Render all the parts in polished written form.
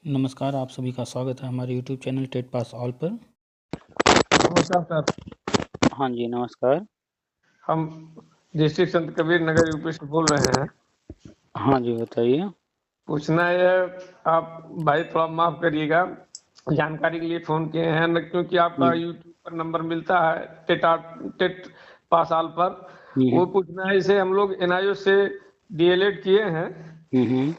नमस्कार, आप सभी का स्वागत है हमारे YouTube channel TET pass all पर। नमस्कार सर। हाँ जी, नमस्कार। हम डिस्ट्रिक्ट संत कबीर नगर यूपी से बोल रहे हैं। हाँ जी, बताइए। पूछना है, आप भाई थोड़ा माफ करिएगा, जानकारी के लिए फोन किए हैं न, क्योंकि आपका यूट्यूब पर नंबर मिलता है टेट पास ऑल पर। वो पूछना है, इसे हम लोग एनआईओ से डीएलएड किए हैं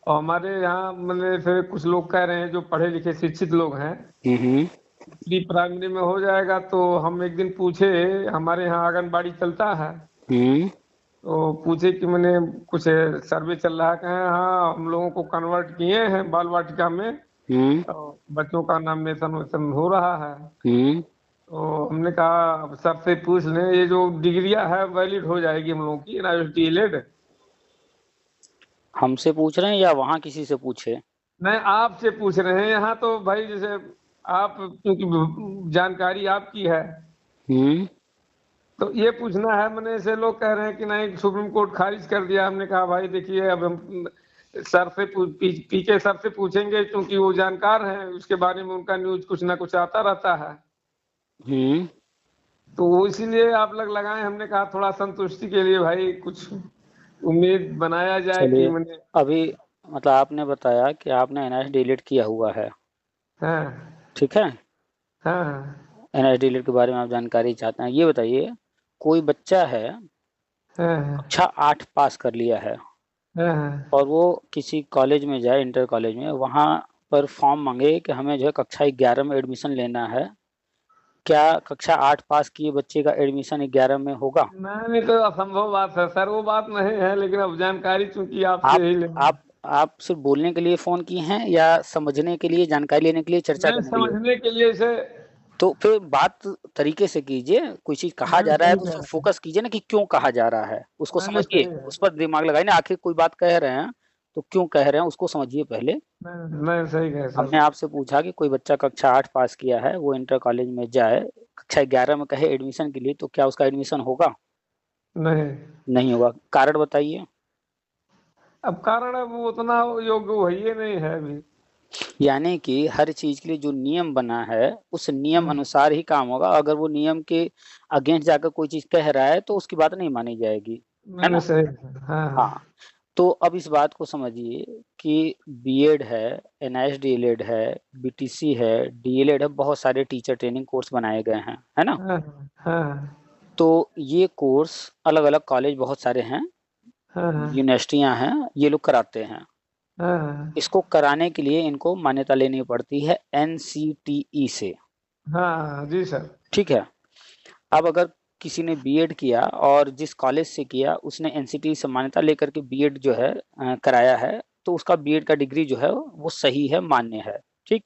और हमारे यहाँ मतलब फिर कुछ लोग कह रहे हैं जो पढ़े लिखे शिक्षित लोग हैं प्री प्राइमरी में हो जाएगा। तो हम एक दिन पूछे, हमारे यहाँ आंगनबाड़ी चलता है, तो पूछे कि मैंने कुछ सर्वे चल रहा है, कहे हाँ हम लोगों को कन्वर्ट किए हैं बाल वाटिका में, और बच्चों का नामिनेशन वेशन हो रहा है। तो हमने कहा अब सर से पूछ लें, ये जो डिग्रियां है वैलिड हो जाएगी हम लोगों की एनआईओ? हमसे पूछ रहे हैं या वहाँ किसी से पूछे? नहीं, आपसे पूछ रहे हैं। यहाँ तो भाई जैसे आप, क्योंकि जानकारी आपकी है, तो ये पूछना है। मैंने ऐसे लोग कह रहे हैं कि नहीं सुप्रीम कोर्ट खारिज कर दिया। हमने कहा भाई देखिए, अब हम सर से पीके सर से पूछेंगे, क्योंकि वो जानकार हैं, उसके बारे में उनका न्यूज कुछ ना कुछ आता रहता है। तो वो इसीलिए आप लोग लगाए। हमने कहा थोड़ा संतुष्टि के लिए भाई कुछ उम्मीद बनाया जाए कि मैंने अभी मतलब आपने बताया कि आपने एनआईएस डिलीट किया हुआ है, हाँ ठीक है? हाँ एनआईएस डिलीट के बारे में आप जानकारी चाहते हैं। ये बताइए, कोई बच्चा है, हाँ कक्षा 8 पास कर लिया है हाँ और वो किसी कॉलेज में जाए, इंटर कॉलेज में, वहाँ पर फॉर्म मांगे कि हमें जो है कक्षा 11 में एडमिशन लेना है। क्या कक्षा 8 पास किए बच्चे का एडमिशन 11 में होगा? नहीं, तो असंभव बात है सर, वो बात नहीं है। लेकिन अब जानकारी चूंकि आपसे आप ही लेना, आप सिर्फ बोलने के लिए फोन किए हैं या समझने के लिए, जानकारी लेने के लिए, चर्चा नहीं करने के लिए? समझने के लिए से। तो फिर बात तरीके से कीजिए। कोई चीज कहा नहीं जा रहा है सही तो कह उस पर रहे हैं। फोकस कीजिए ना, कि क्यों कहा जा रहा है, उसको नहीं नहीं समझिए, सही है। उस पर दिमाग लगाइए ना। आखिर कोई बात कह रहे हैं तो क्यों कह रहे हैं उसको समझिए पहले। नहीं नहीं सही कहे हमने सर। आपसे पूछा कि कोई बच्चा कक्षा 8 पास किया है, वो इंटर कॉलेज में जाए, कक्षा 11 में कहे एडमिशन के लिए, तो क्या उसका एडमिशन होगा? नहीं, नहीं होगा। कारण बताइए। अब कारण अब वो उतना योग्य वही नहीं है अभी। यानी कि हर चीज के लिए जो नियम बना है उस नियम हम्म, अनुसार ही काम होगा। अगर वो नियम के अगेंस्ट जाकर कोई चीज कह रहा है तो उसकी बात नहीं मानी जाएगी, है नहीं नहीं ना? सही है, हाँ हाँ। हाँ तो अब इस बात को समझिए कि बीएड है, एनआईएस डीएलएड है, बीटीसी है, डीएलएड है, बहुत सारे टीचर ट्रेनिंग कोर्स बनाए गए हैं, है ना? हाँ हाँ तो ये कोर्स अलग अलग कॉलेज बहुत सारे हैं, हाँ हाँ यूनिवर्सिटियां हैं, ये लोग कराते हैं। हाँ हाँ इसको कराने के लिए इनको मान्यता लेनी पड़ती है एनसीटीई से, हाँ, जी सर। ठीक है? अब अगर किसी ने बीएड किया और जिस कॉलेज से किया उसने एनसीटीई से मान्यता लेकर के बीएड जो है कराया है, तो उसका बीएड का डिग्री जो है वो सही है, मान्य है, ठीक?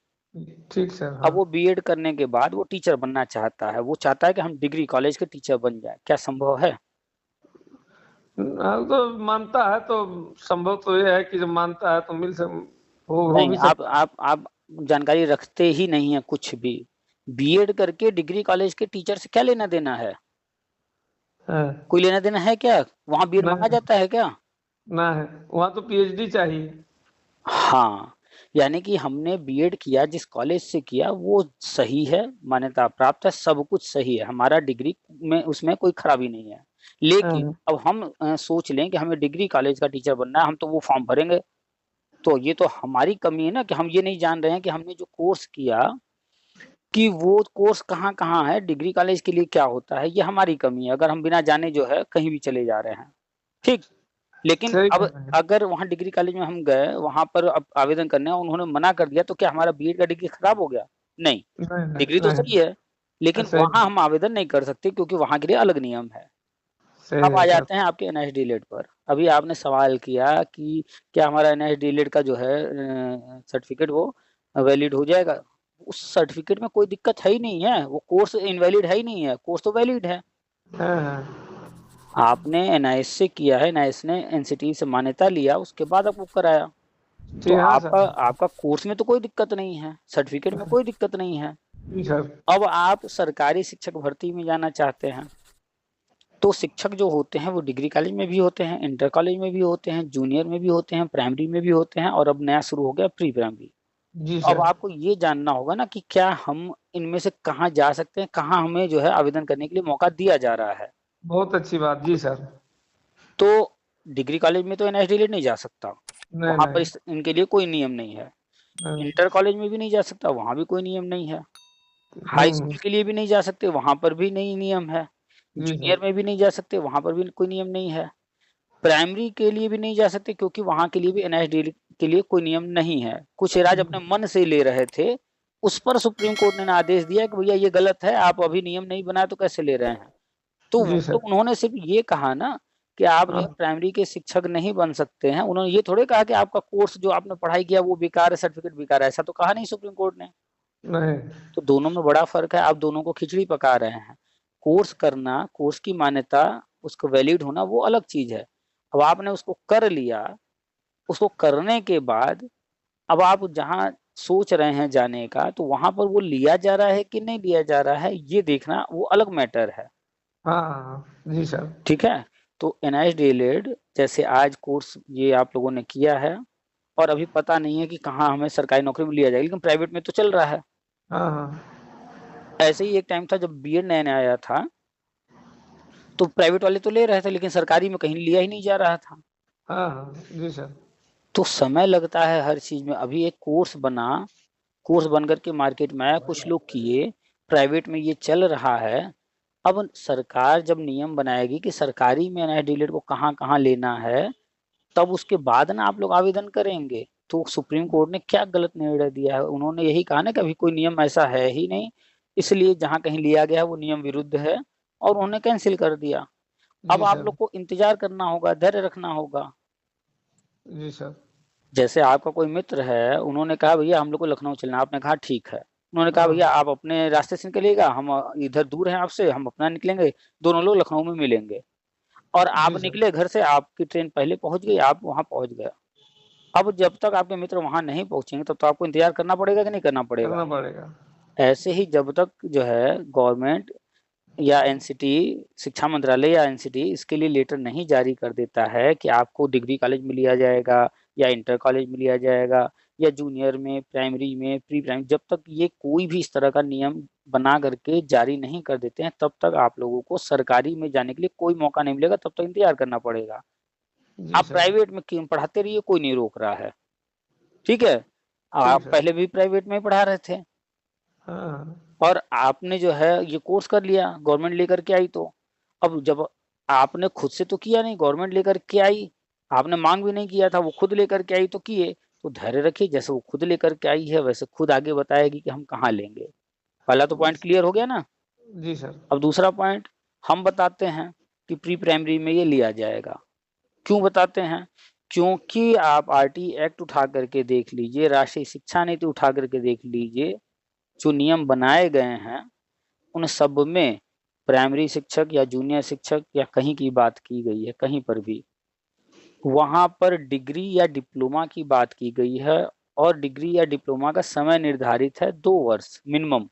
ठीक सर, अब हाँ। वो बीएड करने के बाद वो टीचर बनना चाहता है, वो चाहता है कि हम डिग्री कॉलेज के टीचर बन जाए। क्या संभव है? हाँ, तो मानता है तो संभव तो ये है कि जब मानता है तो हो नहीं, भी आप जानकारी रखते ही नहीं है कुछ भी। बीएड करके डिग्री कॉलेज के टीचर से क्या लेना देना है? सकता है। कोई लेना देना है क्या? वहां बीएड मांगा नहीं, जाता है क्या? ना है। वहाँ तो पीएचडी चाहिए। हाँ। यानी कि हमने बीएड किया, जिस कॉलेज से किया वो सही है, मान्यता प्राप्त है, सब कुछ सही है, हमारा डिग्री में उसमें कोई खराबी नहीं है। लेकिन हाँ अब हम सोच लें कि हमें डिग्री कॉलेज का टीचर बनना है, हम तो वो फॉर्म भरेंगे। तो ये तो हमारी कमी है ना, कि हम ये नहीं जान रहे हैं कि हमने जो कोर्स किया, कि वो कोर्स कहाँ कहाँ है, डिग्री कॉलेज के लिए क्या होता है, ये हमारी कमी है। अगर हम बिना जाने जो है कहीं भी चले जा रहे हैं, ठीक? लेकिन सही अब कह रहे हैं। अगर वहाँ डिग्री कॉलेज में हम गए, वहां पर अब आवेदन करने, उन्होंने मना कर दिया, तो क्या हमारा बीएड का डिग्री खराब हो गया? नहीं, नहीं डिग्री नहीं तो सही नहीं, है। लेकिन सही वहां हम आवेदन नहीं कर सकते क्योंकि वहां के लिए अलग नियम है। सही अब है आ सर। जाते हैं आपके एनएस डीलेट पर। अभी आपने सवाल किया कि क्या हमारा एनएस डीलेट का जो है सर्टिफिकेट वो वैलिड हो जाएगा? उस सर्टिफिकेट में कोई दिक्कत है ही नहीं है, वो कोर्स इनवैलिड है ही नहीं है, कोर्स तो वैलिड है। हाँ हाँ आपने एनआईएस से किया है, एनआईएस ने एनसीटी से मान्यता लिया, उसके बाद आपको कराया। तो ठीक, हाँ आपका सर। आपका कोर्स में तो कोई दिक्कत नहीं है, सर्टिफिकेट में कोई दिक्कत नहीं है। जी सर। अब आप सरकारी शिक्षक भर्ती में जाना चाहते हैं, तो शिक्षक जो होते हैं वो डिग्री कॉलेज में भी होते हैं, इंटर कॉलेज में भी होते हैं, जूनियर में भी होते हैं, प्राइमरी में भी होते हैं, और अब नया शुरू हो गया प्री प्राइमरी। जी अब सर। आपको ये जानना होगा ना कि क्या हम इनमें से कहाँ जा सकते हैं, कहाँ हमें जो है आवेदन करने के लिए मौका दिया जा रहा है। बहुत अच्छी बात, जी सर। तो डिग्री कॉलेज में तो एनएसडीएलएड नहीं जा सकता, नहीं वहां पर नहीं इनके लिए कोई नियम नहीं है। नहीं। इंटर कॉलेज में भी नहीं जा सकता, वहां भी कोई नियम नहीं है। हाई हम्म। स्कूल के लिए भी नहीं जा सकते, वहां पर भी नहीं नियम है। जी सर। जूनियर में भी नहीं जा सकते, वहां पर भी कोई नियम नहीं है। प्राइमरी के लिए भी नहीं जा सकते, क्योंकि वहां के लिए भी एनएसडीएल के लिए कोई नियम नहीं है। कुछ राज्य अपने मन से ले रहे थे, उस पर सुप्रीम कोर्ट ने आदेश दिया कि भैया ये गलत है, आप अभी नियम नहीं बनाए तो कैसे ले रहे हैं। तो वो जी तो सर। उन्होंने सिर्फ ये कहा ना कि आप जो है हाँ। प्राइमरी के शिक्षक नहीं बन सकते हैं। उन्होंने ये थोड़े कहा कि आपका कोर्स जो आपने पढ़ाई किया वो बेकार है, सर्टिफिकेट बेकार है, ऐसा तो कहा नहीं सुप्रीम कोर्ट ने। नहीं। तो दोनों में बड़ा फर्क है, आप दोनों को खिचड़ी पका रहे हैं। कोर्स करना, कोर्स की मान्यता, उसको वैलिड होना वो अलग चीज है। अब आपने उसको कर लिया, उसको करने के बाद अब आप जहाँ सोच रहे हैं जाने का, तो वहां पर वो लिया जा रहा है कि नहीं लिया जा रहा है, ये देखना वो अलग मैटर है। हाँ हाँ हाँ, जी सर। ठीक है। तो एनआईडीएलएड जैसे आज कोर्स ये आप लोगों ने किया है, और अभी पता नहीं है कि कहाँ हमें सरकारी नौकरी में लिया जाएगा, लेकिन प्राइवेट में तो चल रहा है। हाँ हाँ ऐसे ही एक टाइम था जब बीएड नया नया आया था, तो प्राइवेट वाले तो ले रहे थे, लेकिन सरकारी में कहीं लिया ही नहीं जा रहा था। हाँ हाँ, जी सर। तो समय लगता है हर चीज में। अभी एक कोर्स बना, कोर्स बन करके मार्केट में आया, कुछ लोग किए, प्राइवेट में ये चल रहा है। अब सरकार जब नियम बनाएगी कि सरकारी में एनआईडीएलएड को कहाँ कहाँ लेना है, तब उसके बाद ना आप लोग आवेदन करेंगे। तो सुप्रीम कोर्ट ने क्या गलत निर्णय दिया है, उन्होंने यही कहा ना कि अभी कोई नियम ऐसा है ही नहीं, इसलिए जहां कहीं लिया गया है वो नियम विरुद्ध है, और उन्होंने कैंसिल कर दिया। अब जी आप सर। लोग को इंतजार करना होगा, धैर्य रखना होगा। जी सर। जैसे आपका कोई मित्र है, उन्होंने कहा भैया हम लोग को लखनऊ चलना है, आपने कहा ठीक है। उन्होंने कहा भैया हाँ। आप अपने रास्ते से निकलिएगा, हम इधर दूर हैं आपसे, हम अपना निकलेंगे, दोनों लोग लखनऊ में मिलेंगे। और आप जी सर। निकले घर से, आपकी ट्रेन पहले पहुंच गई, आप वहां पहुंच गए। अब जब तक आपके मित्र वहां नहीं पहुंचेंगे तब तो आपको इंतजार करना पड़ेगा कि नहीं करना पड़ेगा। करना पड़ेगा। ऐसे ही जब तक जो है गवर्नमेंट या एनसीटी, शिक्षा मंत्रालय या एनसीटी इसके लिए लेटर नहीं जारी कर देता है कि आपको डिग्री कॉलेज में लिया जाएगा या इंटर कॉलेज में लिया जाएगा या जूनियर में, प्राइमरी में, प्री प्राइमरी, जब तक ये कोई भी इस तरह का नियम बना करके जारी नहीं कर देते हैं, तब तक आप लोगों को सरकारी में जाने के लिए कोई मौका नहीं मिलेगा, तब तक इंतजार करना पड़ेगा। जी आप सर। प्राइवेट में क्यों पढ़ाते रहिए, कोई नहीं रोक रहा है। ठीक है। ठीक आप सर। पहले भी प्राइवेट में ही पढ़ा रहे थे, हाँ हाँ। और आपने जो है ये कोर्स कर लिया, गवर्नमेंट लेकर के आई। तो अब जब आपने खुद से तो किया नहीं, गवर्नमेंट लेकर के आई, आपने मांग भी नहीं किया था, वो खुद लेकर के आई तो किए। तो धैर्य रखिए, जैसे वो खुद लेकर के आई है वैसे खुद आगे बताएगी कि हम कहाँ लेंगे। पहला तो पॉइंट क्लियर हो गया ना। जी सर। अब दूसरा पॉइंट हम बताते हैं कि प्री प्राइमरी में ये लिया जाएगा। क्यों बताते हैं? क्योंकि आप आरटी एक्ट उठा करके देख लीजिए, राष्ट्रीय शिक्षा नीति उठा करके देख लीजिए, जो नियम बनाए गए हैं उन सब में प्राइमरी शिक्षक या जूनियर शिक्षक या कहीं की बात की गई है, कहीं पर भी वहां पर डिग्री या डिप्लोमा की बात की गई है। और डिग्री या डिप्लोमा का समय निर्धारित है 2 वर्ष मिनिमम।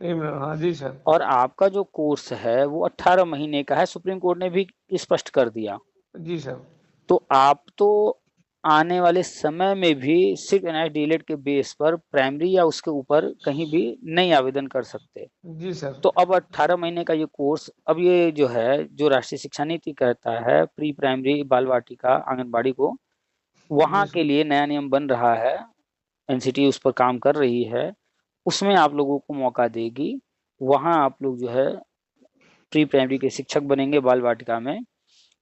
हाँ जी सर। और आपका जो कोर्स है वो 18 महीने का है, सुप्रीम कोर्ट ने भी स्पष्ट कर दिया। जी सर। तो आप तो आने वाले समय में भी सिर्फ एनआईडीएलएड के बेस पर प्राइमरी या उसके ऊपर कहीं भी नहीं आवेदन कर सकते। जी सर। तो अब 18 महीने का ये कोर्स, अब ये जो है, जो राष्ट्रीय शिक्षा नीति कहता है प्री प्राइमरी, बाल वाटिका, आंगनबाड़ी को, जी वहां सर। के लिए नया नियम बन रहा है, एनसीटी उस पर काम कर रही है, उसमें आप लोगों को मौका देगी। वहां आप लोग जो है प्री प्राइमरी के शिक्षक बनेंगे बाल वाटिका में।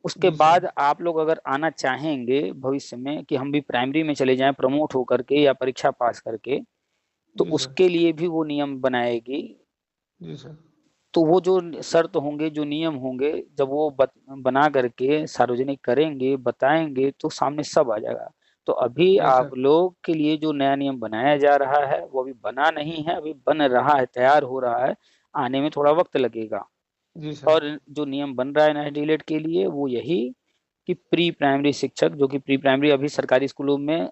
उसके जी सर। बाद आप लोग अगर आना चाहेंगे भविष्य में कि हम भी प्राइमरी में चले जाएं प्रमोट होकर के या परीक्षा पास करके, तो जी सर। उसके लिए भी वो नियम बनाएगी। जी सर। तो वो जो शर्त होंगे, जो नियम होंगे, जब वो बना करके सार्वजनिक करेंगे, बताएंगे, तो सामने सब आ जाएगा। तो अभी जी आप सर। लोग के लिए जो नया नियम बनाया जा रहा है वो अभी बना नहीं है, अभी बन रहा है, तैयार हो रहा है, आने में थोड़ा वक्त लगेगा। जी सर। और जो नियम बन रहा है एनआईडीएलएड के लिए वो यही कि प्री प्राइमरी शिक्षक, जो कि प्री प्राइमरी अभी सरकारी स्कूलों में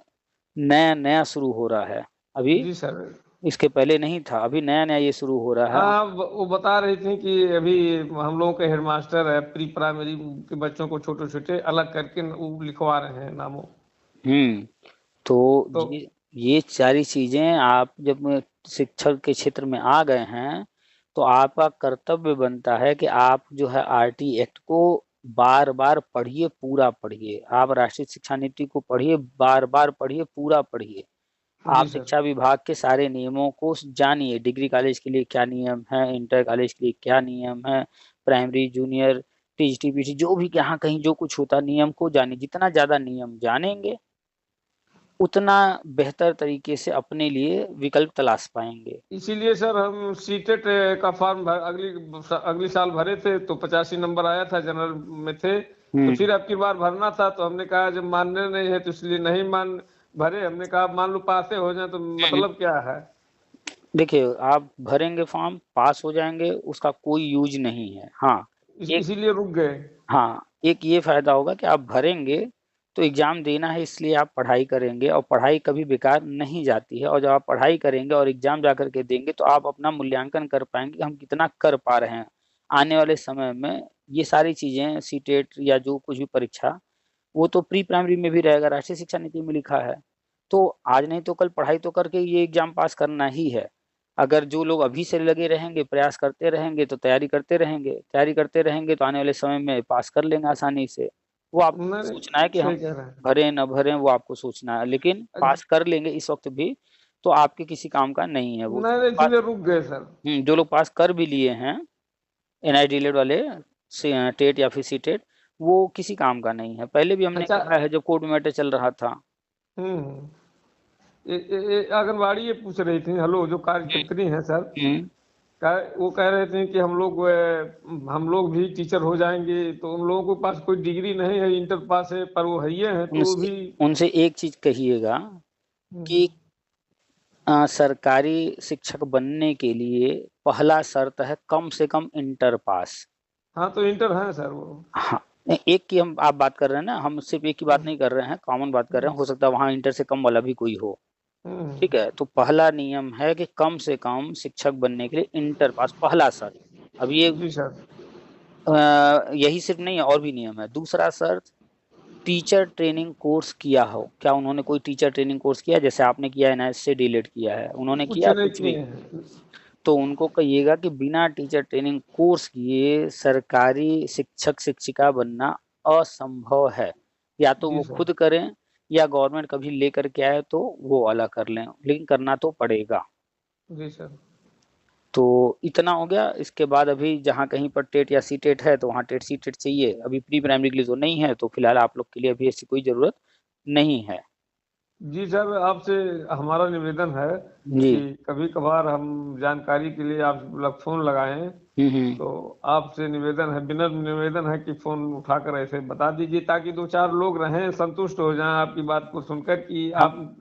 नया नया शुरू हो रहा है, अभी जी सर। इसके पहले नहीं था, अभी नया नया ये शुरू हो रहा है। हाँ, वो बता रही थी कि अभी हम लोगों के हेडमास्टर है, प्री प्राइमरी के बच्चों को छोटे छोटे अलग करके वो लिखवा रहे हैं नामों। हम्म। तो तो ये ये सारी चीजें आप जब शिक्षक के क्षेत्र में आ गए हैं तो आपका कर्तव्य बनता है कि आप जो है आरटी एक्ट को बार बार पढ़िए, पूरा पढ़िए। आप राष्ट्रीय शिक्षा नीति को पढ़िए, बार बार पढ़िए, पूरा पढ़िए। जी आप सर। शिक्षा विभाग के सारे नियमों को जानिए। डिग्री कॉलेज के लिए क्या नियम है, इंटर कॉलेज के लिए क्या नियम है, प्राइमरी, जूनियर, टीजीटी, पीटी, जो भी यहाँ कहीं जो कुछ होता है नियम को जानिए। जितना ज्यादा नियम जानेंगे उतना बेहतर तरीके से अपने लिए विकल्प तलाश पाएंगे। इसीलिए सर हम सीटेट का फॉर्म अगली साल भरे थे तो 85 नंबर आया था, जनरल में थे। तो फिर अब की बार भरना था तो हमने कहा जब मानने नहीं है तो इसलिए नहीं मान भरे। हमने कहा मान लो पासे हो जाए तो मतलब क्या है। देखिए, आप भरेंगे फॉर्म, पास हो जाएंगे, उसका कोई यूज नहीं है। हाँ, इसीलिए रुक गए। हाँ, एक ये फायदा होगा कि आप भरेंगे तो एग्जाम देना है, इसलिए आप पढ़ाई करेंगे और पढ़ाई कभी बेकार नहीं जाती है। और जब आप पढ़ाई करेंगे और एग्जाम जा करके देंगे तो आप अपना मूल्यांकन कर पाएंगे कि हम कितना कर पा रहे हैं। आने वाले समय में ये सारी चीजें सीटेट या जो कुछ भी परीक्षा, वो तो प्री प्राइमरी में भी रहेगा, राष्ट्रीय शिक्षा नीति में लिखा है। तो आज नहीं तो कल पढ़ाई तो करके ये एग्जाम पास करना ही है। अगर जो लोग अभी से लगे रहेंगे, प्रयास करते रहेंगे, तो तैयारी करते रहेंगे तो आने वाले समय में पास कर लेंगे आसानी से। वो आपको नहीं सोचना है कि सही हम कह रहे हैं। भरें न भरें, वो आपको सोचना है, लेकिन पास कर लेंगे इस वक्त भी तो आपके किसी काम का नहीं है वो। नहीं इसीलिए रुक गए सर। जो लोग पास कर भी लिए हैं, एनआईडीएलएड वाले, टेट या फिर सीटेट, वो किसी काम का नहीं है। पहले भी हमने अच्छा। कहा है जब कोर्ट मैटर चल रहा था। हम्म। आंगनबाड़ी ये पूछ रही थी, हेलो, जो कार्यकर्त्री हैं सर, हम्म, वो कह रहे थे कि हम लोग भी टीचर हो जाएंगे तो उन लोगों के पास कोई डिग्री नहीं है, इंटर पास है, पर वो है ये हैं तो वो उनसे भी। उनसे एक चीज कहिएगा कि हम्म। सरकारी शिक्षक बनने के लिए पहला शर्त है कम से कम इंटर पास। हाँ तो इंटर है सर वो। हाँ, नहीं, एक की हम आप बात कर रहे हैं ना, हम सिर्फ एक की बात हम्म। नहीं कर रहे हैं, कॉमन बात कर रहे हम्म। हैं। हो सकता है वहां इंटर से कम वाला भी कोई हो। हम्म। ठीक है, तो पहला नियम है कि कम से कम शिक्षक बनने के लिए इंटर पास, पहला शर्त। अब ये जी सर। यही सिर्फ नहीं है, और भी नियम है। दूसरा शर्त, टीचर ट्रेनिंग कोर्स किया हो। क्या उन्होंने कोई टीचर ट्रेनिंग कोर्स किया? जैसे आपने किया, एनआईएस से डिलीट किया है, उन्होंने कुछ किया नहीं कुछ किए भी? हैं। तो उनको कहिएगा कि बिना टीचर ट्रेनिंग कोर्स किए सरकारी शिक्षक शिक्षिका बनना असंभव है। या तो जी वो सर। खुद करें या गवर्नमेंट कभी लेकर के आए तो वो वाला कर लें, लेकिन करना तो पड़ेगा। जी सर। तो इतना हो गया। इसके बाद अभी जहाँ कहीं पर टेट या सी टेट है तो वहाँ टेट सी टेट चाहिए। अभी प्री प्राइमरी के लिए तो नहीं है, तो फिलहाल आप लोग के लिए अभी ऐसी कोई जरूरत नहीं है। जी सर, आपसे हमारा निवेदन है जी। कि कभी कभार हम जानकारी के लिए आप लोग फोन लगाएं हम्म। तो आपसे निवेदन है, विनम्र निवेदन है कि फोन उठाकर ऐसे बता दीजिए ताकि दो चार लोग रहें, संतुष्ट हो जाएं आपकी बात को सुनकर कि हम आप।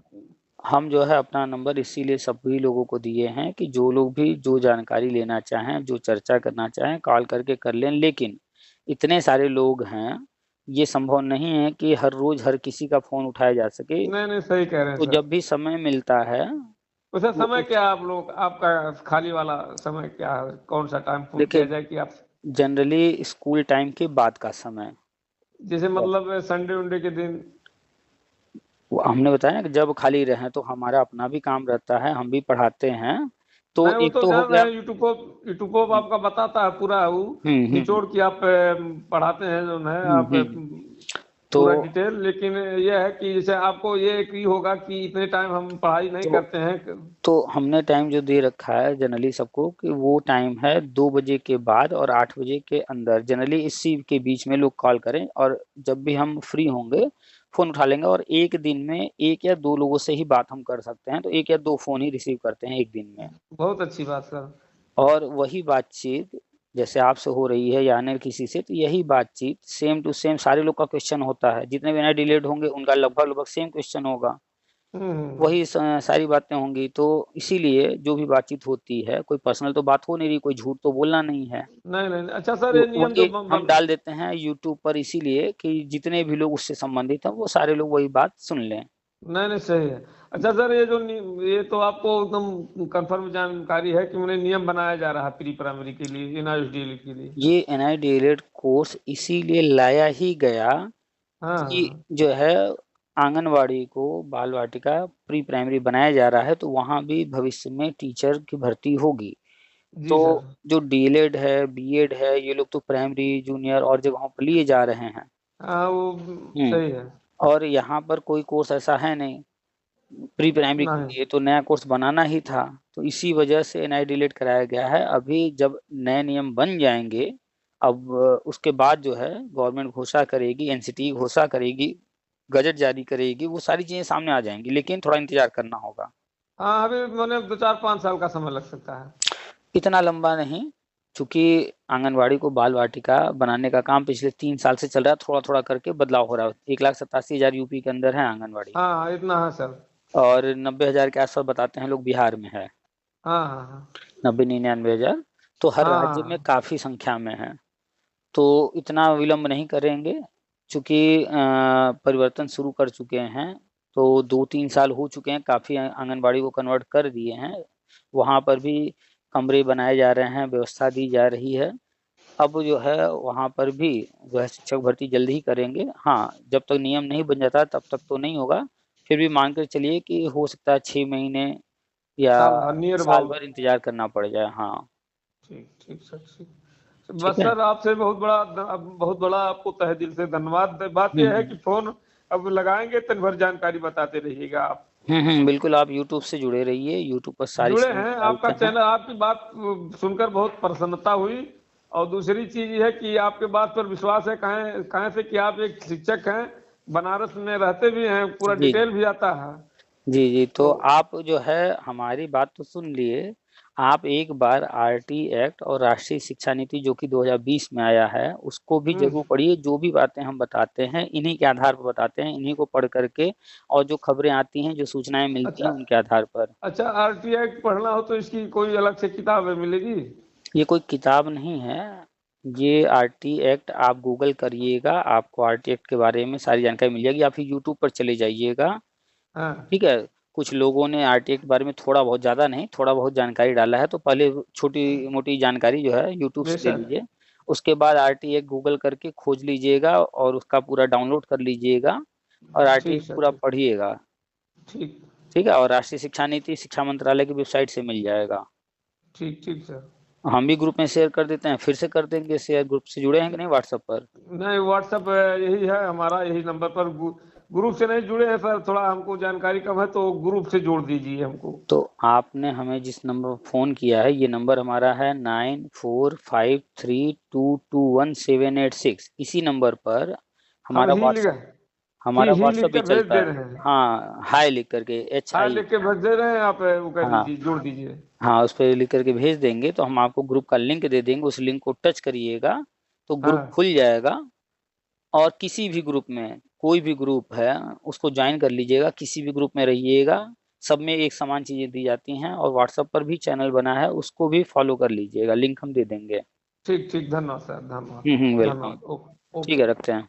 हम जो है अपना नंबर इसीलिए सभी लोगों को दिए हैं कि जो लोग भी जो जानकारी लेना चाहें, जो चर्चा करना चाहें, कॉल करके कर लें। लेकिन इतने सारे लोग हैं, ये संभव नहीं है कि हर रोज हर किसी का फोन उठाया जा सके। नहीं नहीं सही कह रहे हैं तो सर। जब भी समय मिलता है वैसे वो समय उस क्या आप लोग, आपका खाली वाला समय क्या है, कौन सा टाइम फोन किया देखिए, जाए कि आप। जनरली स्कूल टाइम के बाद का समय। जैसे मतलब संडे उंडे के दिन। वो हमने बताया ना कि जब खाली रहे, तो हमारा अपना भी काम रहता है, हम भी पढ़ाते हैं। तो नहीं वो एक तो तो हो जान रहे गया। हैं, यूट्यूब आपका बताता है पूरा वो हम्म। निचोड़ की आप पढ़ाते हैं जो है आप हम्म। तो पूरा डिटेल। लेकिन ये है कि जैसे आपको ये एक ही होगा कि इतने टाइम हम पढ़ाई नहीं तो करते हैं। तो हमने टाइम जो दे रखा है जनरली सबको कि वो टाइम है 2 बजे के बाद और 8 बजे के अंदर। जनरली इसी के बीच में लोग कॉल करें, और जब भी हम फ्री होंगे फोन उठा लेंगे। और एक दिन में एक या दो लोगों से ही बात हम कर सकते हैं, तो एक या दो फोन ही रिसीव करते हैं एक दिन में। बहुत अच्छी बात सर। और वही बातचीत जैसे आपसे हो रही है या अन्य किसी से, तो यही बातचीत सेम टू सेम सारे लोग का क्वेश्चन होता है। जितने भी नए डिलेड होंगे उनका लगभग लगभग सेम क्वेश्चन होगा, हम्म। वही सारी बातें होंगी। तो इसीलिए जो भी बातचीत होती है, कोई पर्सनल तो बात हो नहीं रही, कोई झूठ तो बोलना नहीं है। नहीं नहीं नहीं। अच्छा सर, तो ये नियम जो वही हम डाल देते हैं यूट्यूब पर, इसीलिए कि जितने भी लोग उससे संबंधित हैं वो सारे लोग वही बात सुन लें। नहीं नहीं सही है। अच्छा सर, ये तो आपको एकदम कंफर्म जानकारी है कि उन्हें नियम बनाया जा रहा है प्री प्राइमरी के लिए, एनआईडीएल के लिए। ये एनआईडीएलएड कोर्स इसीलिए लाया ही गया हाँ कि हाँ। जो है आंगनवाड़ी को बाल वाटिका प्री प्राइमरी बनाया जा रहा है, तो वहाँ भी भविष्य में टीचर की भर्ती होगी। जी तो सर। जो डीएलएड है, बीएड है, ये लोग तो प्राइमरी, जूनियर और जगहों पर लिए जा रहे हैं। हाँ वो सही है। और यहाँ पर कोई कोर्स ऐसा है नहीं प्री प्राइमरी के नहीं। लिए, तो नया कोर्स बनाना ही था। तो इसी वजह से एनआई डिलीट कराया गया है। अभी जब नए नियम बन जाएंगे, अब उसके बाद जो है गवर्नमेंट घोषणा करेगी, एनसीटी घोषणा करेगी, गजट जारी करेगी, वो सारी चीजें सामने आ जाएंगी, लेकिन थोड़ा इंतजार करना होगा। हाँ अभी मैंने 2-4-5 साल का समय लग सकता है। इतना लंबा नहीं, चूंकि आंगनवाड़ी को बाल वाटिका बनाने का काम पिछले 3 साल से चल रहा है, थोड़ा थोड़ा करके बदलाव हो रहा है। 1,87,000 यूपी के अंदर है आंगनवाड़ी, हाँ इतना है सर। और 90,000 के आसपास बताते हैं लोग बिहार में है। हाँ हाँ हाँ 90-99,000, तो हर हाँ राज्य में हाँ। काफी संख्या में है। तो इतना विलंब नहीं करेंगे, चूंकि परिवर्तन शुरू कर चुके हैं। तो 2-3 साल हो चुके हैं, काफी आंगनबाड़ी को कन्वर्ट कर दिए हैं। वहां पर भी कमरे बनाए जा रहे हैं, व्यवस्था दी जा रही है। अब जो है वहां पर भी जो है शिक्षक भर्ती जल्दी ही करेंगे। हाँ, जब तक नियम नहीं बन जाता तब तक तो नहीं होगा। फिर भी मान कर चलिए कि हो सकता है 6 महीने या साल भर नियर साल अबाउट। भर इंतजार करना पड़ जाए। हाँ, ठीक ठीक सर ठीक। ठीक बस है। सर आपसे बहुत बड़ा आपको तहे दिल से धन्यवाद। बात यह है हम्म कि फोन अब लगाएंगे तो भर जानकारी बताते रहिएगा आप। बिल्कुल, आप यूट्यूब से जुड़े रहिए, यूट्यूब पर सारी जुड़े चीजें हैं आपका डालते हैं। चैनल, आपकी बात सुनकर बहुत प्रसन्नता हुई। और दूसरी चीज ये है कि आपके बात पर विश्वास है, कहें कहें से कि आप एक शिक्षक हैं, बनारस में रहते भी हैं, पूरा जी डिटेल भी आता है। जी जी, तो तो आप जो है हमारी बात तो सुन लिए। आप एक बार आरटी एक्ट और राष्ट्रीय शिक्षा नीति जो कि 2020 में आया है, उसको भी हम्म। जरूर पढ़िए। जो भी बातें हम बताते हैं इन्हीं के आधार पर बताते हैं, इन्हीं को पढ़ करके, और जो खबरें आती हैं, जो सूचनाएं मिलती अच्छा। हैं, उनके आधार पर। अच्छा आरटीआई पढ़ना हो तो इसकी कोई अलग से किताब मिलेगी? ये कोई किताब नहीं है, ये आरटी एक्ट आप गूगल करिएगा, आपको आरटी एक्ट के बारे में सारी जानकारी मिल जाएगी। आप फिर यूट्यूब पर चले जाइएगा, हाँ। ठीक है। कुछ लोगों ने आरटी एक्ट के बारे में थोड़ा बहुत, ज़्यादा नहीं, थोड़ा बहुत जानकारी डाला है, तो पहले छोटी मोटी जानकारी जो है यूट्यूब से ले बेशक। लीजिए। उसके बाद आरटी एक्ट गूगल करके खोज लीजिएगा और उसका पूरा डाउनलोड कर लीजिएगा, और आरटी ठीक एक्ट सर पूरा ठीक। पढ़िएगा, ठीक ठीक है। और राष्ट्रीय शिक्षा नीति शिक्षा मंत्रालय की वेबसाइट से मिल जाएगा। ठीक ठीक सर। हम भी ग्रुप में शेयर कर देते हैं, फिर से कर देंगे शेयर। ग्रुप से जुड़े हैं कि नहीं व्हाट्सएप पर? नहीं व्हाट्सएप यही है हमारा, यही नंबर पर ग्रुप से नहीं जुड़े हैं सर, थोड़ा हमको जानकारी कम है तो ग्रुप से जोड़ दीजिए हमको। तो आपने हमें जिस नंबर पर फ़ोन किया है, ये नंबर हमारा है 9453221786। इसी नंबर पर हम हमारा ही लिख व्हाट्सअप हमारा ही व्हाट्सअप लिख भी कर भेज चलता दे है। रहे हैं। हाँ, हाय लिख करके, एच हाँ आई लिख के भेज दे रहे हैं आप, वो कर हाँ दीजिए, जोड़ दीजिए। हाँ, उस पर लिख करके भेज देंगे तो हम आपको ग्रुप का लिंक दे देंगे। उस लिंक को टच करिएगा तो ग्रुप हाँ खुल जाएगा। और किसी भी ग्रुप में, कोई भी ग्रुप है, उसको ज्वाइन कर लीजिएगा, किसी भी ग्रुप में रहिएगा। सब में एक समान चीजें दी जाती हैं। और व्हाट्सएप पर भी चैनल बना है, उसको भी फॉलो कर लीजिएगा, लिंक हम दे देंगे। ठीक ठीक, धन्यवाद सर, धन्यवाद। वेलकम। धन्यवाद। ओके ठीक ओके। है, रखते हैं।